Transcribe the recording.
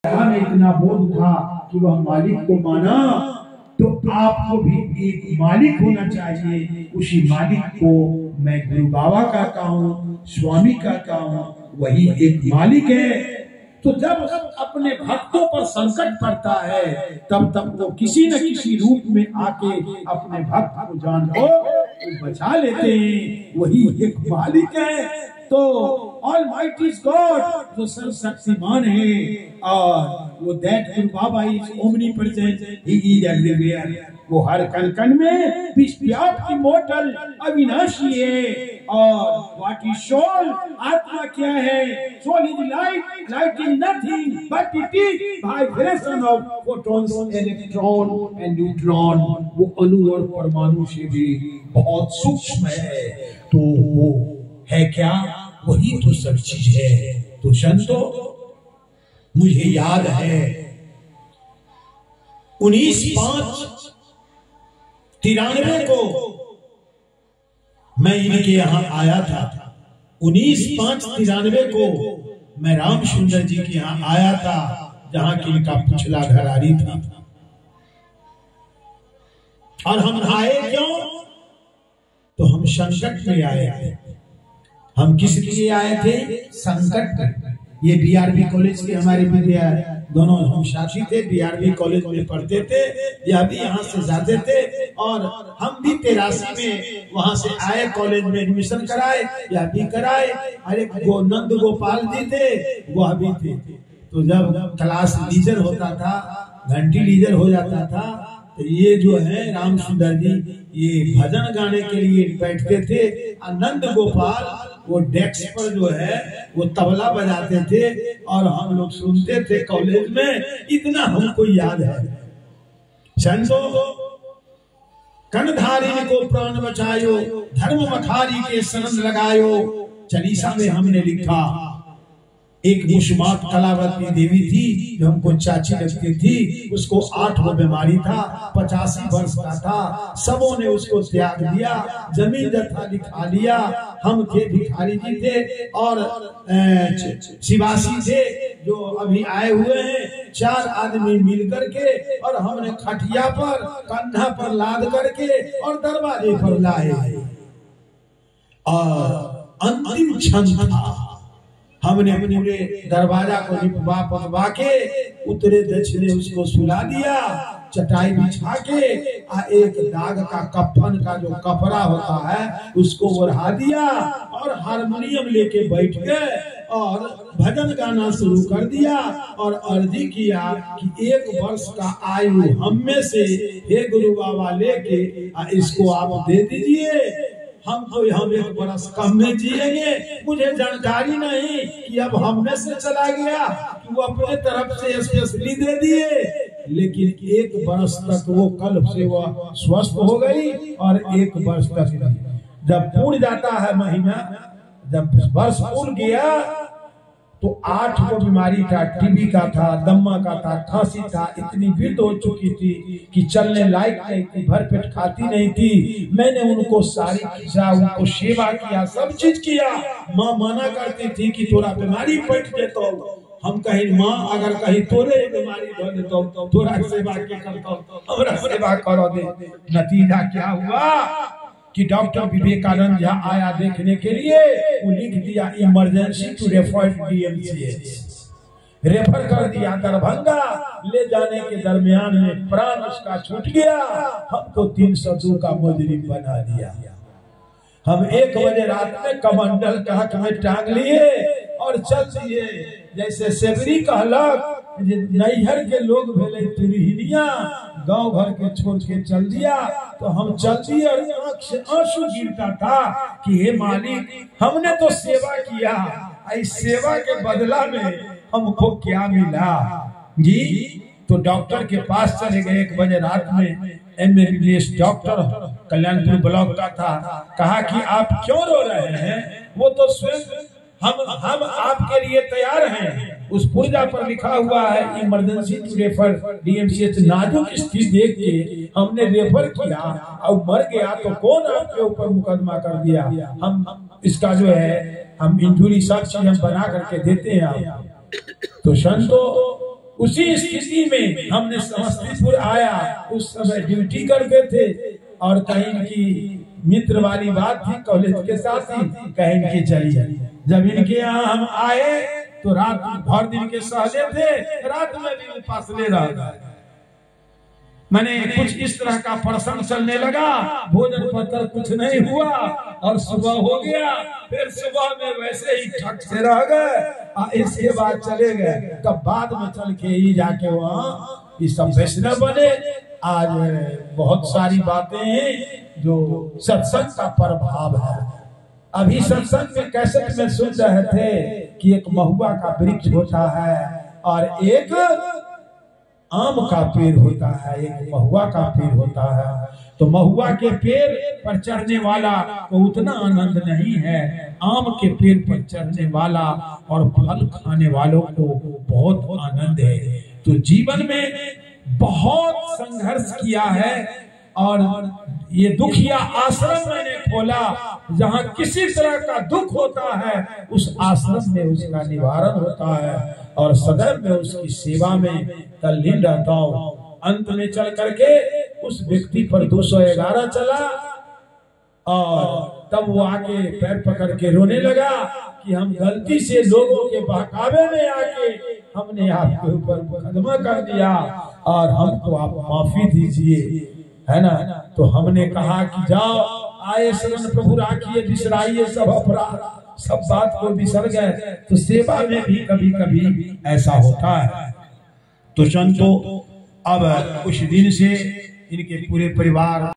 में इतना बोध था कि वह मालिक को माना, तो आपको भी एक मालिक होना चाहिए। उसी मालिक को मैं गुरु बाबा कहता हूँ, स्वामी कहता हूँ, वही एक मालिक है। तो जब अपने भक्तों पर संकट पड़ता है तब वो किसी न किसी रूप में आके अपने भक्त को जान को बचा लेते हैं, वही एक मालिक है। तो ऑलमाइटी गॉड जो सर्वशक्तिमान है, और वो that Guru Baba is omnipresent, he is everywhere. वो हर कण कण में विश्वव्यापी इमॉर्टल अविनाशी है। और व्हाट इज सोल, आत्मा क्या है? Soul is light, light is nothing but it is vibration of photons, electron and neutron. वो अणु और परमाणु से भी बहुत सूक्ष्म है। तो वो है क्या? वही तो सब चीज है। तो संतो, मुझे याद है 19/5/93 को मैं इनके यहाँ आया था। 19/5/93 को मैं राम सुंदर जी के यहाँ आया था, जहाँ की इनका पिछला घरारी था। और हम आए क्यों? तो हम संकट में आए थे। हम किस लिए आए थे? संकट में। ये बीआरबी कॉलेज के हमारे विद्या दोनों हम साथी थे, बीआरबी कॉलेज में पढ़ते थे, यह भी यहाँ से जाते थे। और हम भी 83 में वहां से आए, कॉलेज में एडमिशन कराए, यह भी कराए। अरे नंद गोपाल जी थे, वह भी थे। तो जब क्लास लीजर होता था, घंटी लीजर हो जाता था, तो ये जो है राम सुंदर जी ये भजन गाने के लिए बैठते थे। आनंद गोपाल वो डेस्क पर जो है वो तबला बजाते थे, और हम लोग सुनते थे कॉलेज में। इतना हमको याद है। संतो, कणधारी को प्राण बचायो, धर्म मखारी के शरण लगायो। चालीसा में हमने लिखा, एक मुस्मात कलावती देवी थी जो हमको चाची लगती थी। उसको 8 बीमारी था, 85 वर्ष का था। सबों ने उसको त्याग दिया, जमीन जथा दिखा लिया। हम थे, भिखारी जी थे, और शिवासी थे जो अभी आए हुए हैं। 4 आदमी मिल करके, और हमने खटिया पर कंधा पर लाद करके और दरवाजे पर लाए। और अंतिम क्षण था, हमने पूरे दरवाजा को निपवा पटवा के उत्तरे दक्षिणे उसको सुला दिया, चटाई बिछा के। एक दाग का कफन का जो कपड़ा होता है उसको ओढ़ा दिया, और हारमोनियम लेके बैठ गए और भजन गाना शुरू कर दिया। और अर्जी किया कि 1 वर्ष का आयु हम में से हे गुरु बाबा लेके इसको आप दे दीजिए। हम 1 वर्ष कम में जिएंगे। मुझे जानकारी नहीं कि अब हम में से चला गया कि वो अपने तरफ से स्पेशली दे दिए, लेकिन 1 वर्ष तक वो कल से वह स्वस्थ हो गई। और 1 वर्ष तक जब पूर्ण जाता है महीना, जब वर्ष पूर्ण गया तो 8 वो बीमारी था। टीबी का था, दम्मा का था, खांसी था। इतनी वृद्ध हो चुकी थी कि चलने लायक नहीं थी, भरपेट खाती नहीं थी। मैंने उनको सारी खिंचा, उनको सेवा किया, सब चीज किया। माँ मना करती थी कि थोड़ा बीमारी पट देता हूँ। हम कहीं माँ अगर कहीं तोरे बीमारी धो देता हूँ, थोड़ा सेवा क्या करता हूँ, हमारा सेवा करो दे। नतीजा क्या हुआ कि डॉक्टर विवेकानंद यहाँ आया देखने के लिए, वो लिख दिया emergency to refer DMCH, refer कर दिया दरभंगा। ले जाने के दरमियान में प्राण उसका छूट गया। हमको 302 का मुजरिम बना दिया। हम 1 बजे रात में कमंडल का हक में टांग लिए और चल दिए। जैसे सेवरी कहलक नैहर के लोग भेले तुरहिनिया, गांव घर के छोड़ के चल दिया। तो हम चल दिए और आंख से आंसू गिरता था कि हे मालिक, हमने तो सेवा किया, इस सेवा के बदला में हमको क्या मिला जी? तो डॉक्टर के पास चले गए 1 बजे रात में। MBBS डॉक्टर कल्याणपुर ब्लॉक का था। कहा कि आप क्यों रो रहे हैं? वो तो स्वयं हम आपके लिए तैयार हैं। उस पुर्जा पर लिखा हुआ है इमरजेंसी टू रेफर DMCH। नाजुक स्थिति देख के हमने रेफर किया और मर गया तो कौन आपके ऊपर मुकदमा कर दिया? हम इसका जो है हम इंजुरी सब चीज हम बना करके देते हैं आप। तो संतो उसी स्थिति में हमने समस्तीपुर आया, उस समय ड्यूटी करते थे और कहीं की मित्र वाली बात थी, कॉलेज के साथ ही कहीं की चली। जब इनके यहाँ हम आए तो रात भर दिन के सहले थे, रात में भी फासले रह। मैंने कुछ इस तरह का प्रसंग चलने लगा, भोजन पत्तर कुछ नहीं हुआ और सुबह हो गया, फिर सुबह में वैसे ही ठक से रह गए। इसके बाद चले गए, तब बाद में चल के ही जाके वहाँ ये सब वैष्णव बने। आज बहुत सारी बातें हैं जो सत्संग का प्रभाव है। अभी सत्संग में कैसेट में सुन रहे थे कि एक महुआ का वृक्ष होता है और एक आम का पेड़ होता है, एक महुआ का पेड़ होता है। तो महुआ के पेड़ पर चढ़ने वाला को उतना आनंद नहीं है, आम के पेड़ पर चढ़ने वाला और फल खाने वालों को बहुत आनंद है। तो जीवन में बहुत संघर्ष किया है और ये दुखिया आश्रम मैंने खोला, जहाँ किसी तरह का दुख होता है उस आश्रम में उसका निवारण होता है और सदैव में उसकी सेवा में तल्लीन रहता हूँ। अंत में चल करके उस व्यक्ति पर 211 चला और तब वो आके पैर पकड़ के रोने लगा कि हम गलती से लोगों के बहकावे में आके हमने आपके ऊपर मुकदमा कर दिया और हमको आप माफी दीजिए, है ना। तो हमने कहा कि जाओ, आए शरण प्रभु राखिए, बिसराइए सब अपराध, सब बात को बिसर गए। तो सेवा में भी कभी कभी ऐसा होता है। तो संतो अब कुछ दिन से इनके पूरे परिवार